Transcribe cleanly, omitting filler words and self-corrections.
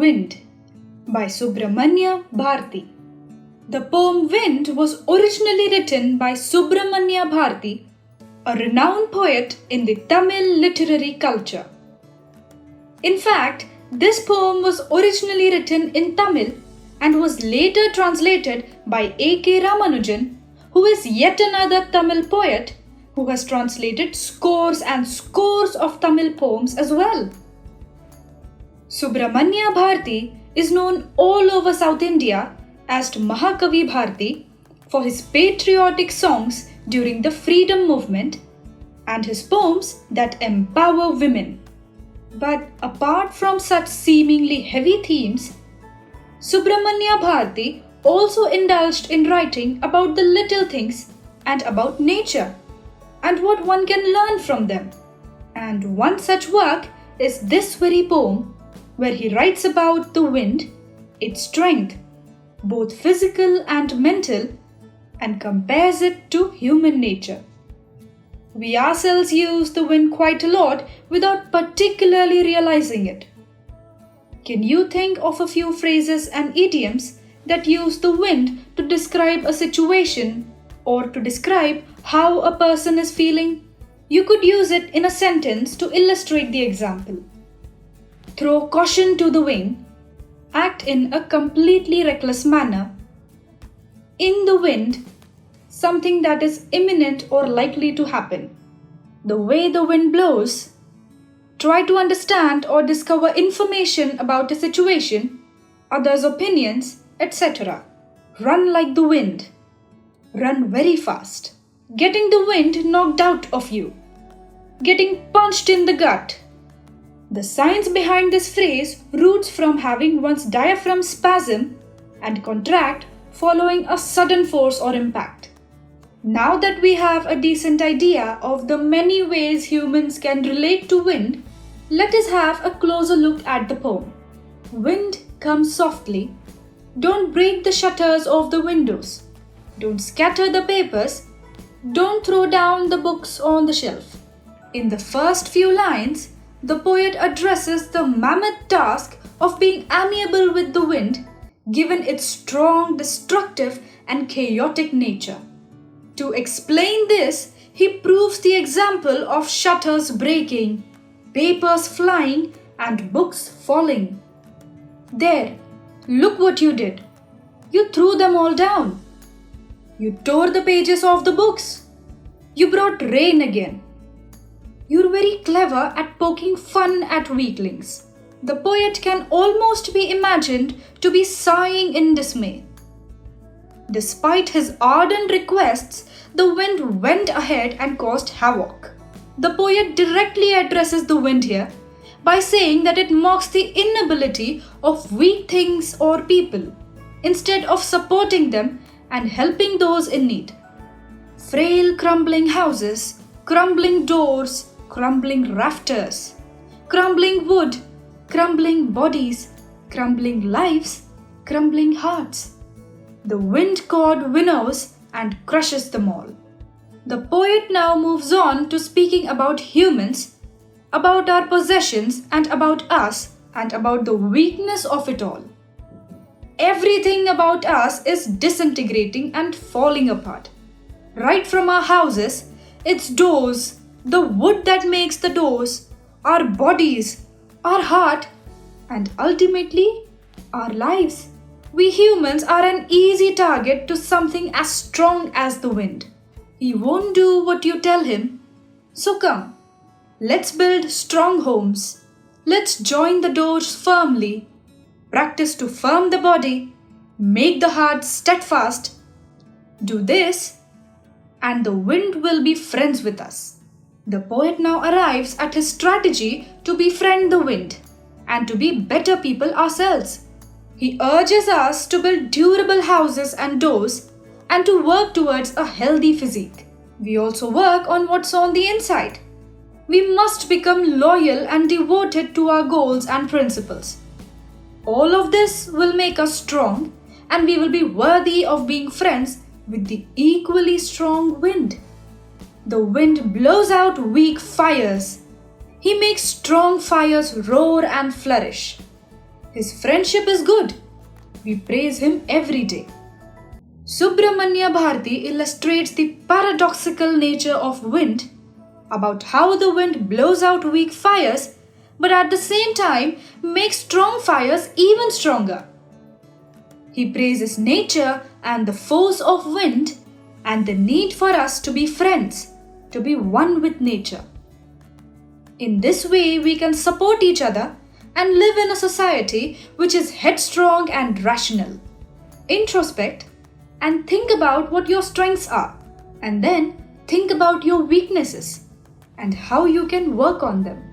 Wind by Subramania Bharati. The poem Wind was originally written by Subramania Bharati, a renowned poet in the Tamil literary culture. In fact, this poem was originally written in Tamil and was later translated by A.K. Ramanujan, who is yet another Tamil poet who has translated scores and scores of Tamil poems as well. Subramania Bharati is known all over South India as Mahakavi Bharati for his patriotic songs during the freedom movement and his poems that empower women. But apart from such seemingly heavy themes, Subramania Bharati also indulged in writing about the little things and about nature and what one can learn from them. And one such work is this very poem, where he writes about the wind, its strength, both physical and mental, and compares it to human nature. We ourselves use the wind quite a lot without particularly realizing it. Can you think of a few phrases and idioms that use the wind to describe a situation or to describe how a person is feeling? You could use it in a sentence to illustrate the example. Throw caution to the wind, act in a completely reckless manner. In the wind, something that is imminent or likely to happen. The way the wind blows. Try to understand or discover information about a situation, others' opinions, etc. Run like the wind. Run very fast. Getting the wind knocked out of you. Getting punched in the gut. The science behind this phrase roots from having one's diaphragm spasm and contract following a sudden force or impact. Now that we have a decent idea of the many ways humans can relate to wind, let us have a closer look at the poem. Wind comes softly. Don't break the shutters of the windows. Don't scatter the papers. Don't throw down the books on the shelf. In the first few lines, the poet addresses the mammoth task of being amiable with the wind, given its strong, destructive, and chaotic nature. To explain this, he proves the example of shutters breaking, papers flying, and books falling. There, look what you did. You threw them all down. You tore the pages off the books. You brought rain again. You're very clever at poking fun at weaklings. The poet can almost be imagined to be sighing in dismay. Despite his ardent requests, the wind went ahead and caused havoc. The poet directly addresses the wind here by saying that it mocks the inability of weak things or people, instead of supporting them and helping those in need. Frail crumbling houses, crumbling doors, crumbling rafters, crumbling wood, crumbling bodies, crumbling lives, crumbling hearts. The wind chord winnows and crushes them all. The poet now moves on to speaking about humans, about our possessions and about us and about the weakness of it all. Everything about us is disintegrating and falling apart. Right from our houses, its doors, the wood that makes the doors, our bodies, our heart, and ultimately, our lives. We humans are an easy target to something as strong as the wind. He won't do what you tell him. So come, let's build strong homes. Let's join the doors firmly. Practice to firm the body. Make the heart steadfast. Do this, and the wind will be friends with us. The poet now arrives at his strategy to befriend the wind and to be better people ourselves. He urges us to build durable houses and doors and to work towards a healthy physique. We also work on what's on the inside. We must become loyal and devoted to our goals and principles. All of this will make us strong, and we will be worthy of being friends with the equally strong wind. The wind blows out weak fires. He makes strong fires roar and flourish. His friendship is good. We praise him every day. Subramania Bharati illustrates the paradoxical nature of wind, about how the wind blows out weak fires but at the same time makes strong fires even stronger. He praises nature and the force of wind and the need for us to be friends, to be one with nature. In this way, we can support each other and live in a society which is headstrong and rational. Introspect and think about what your strengths are, and then think about your weaknesses and how you can work on them.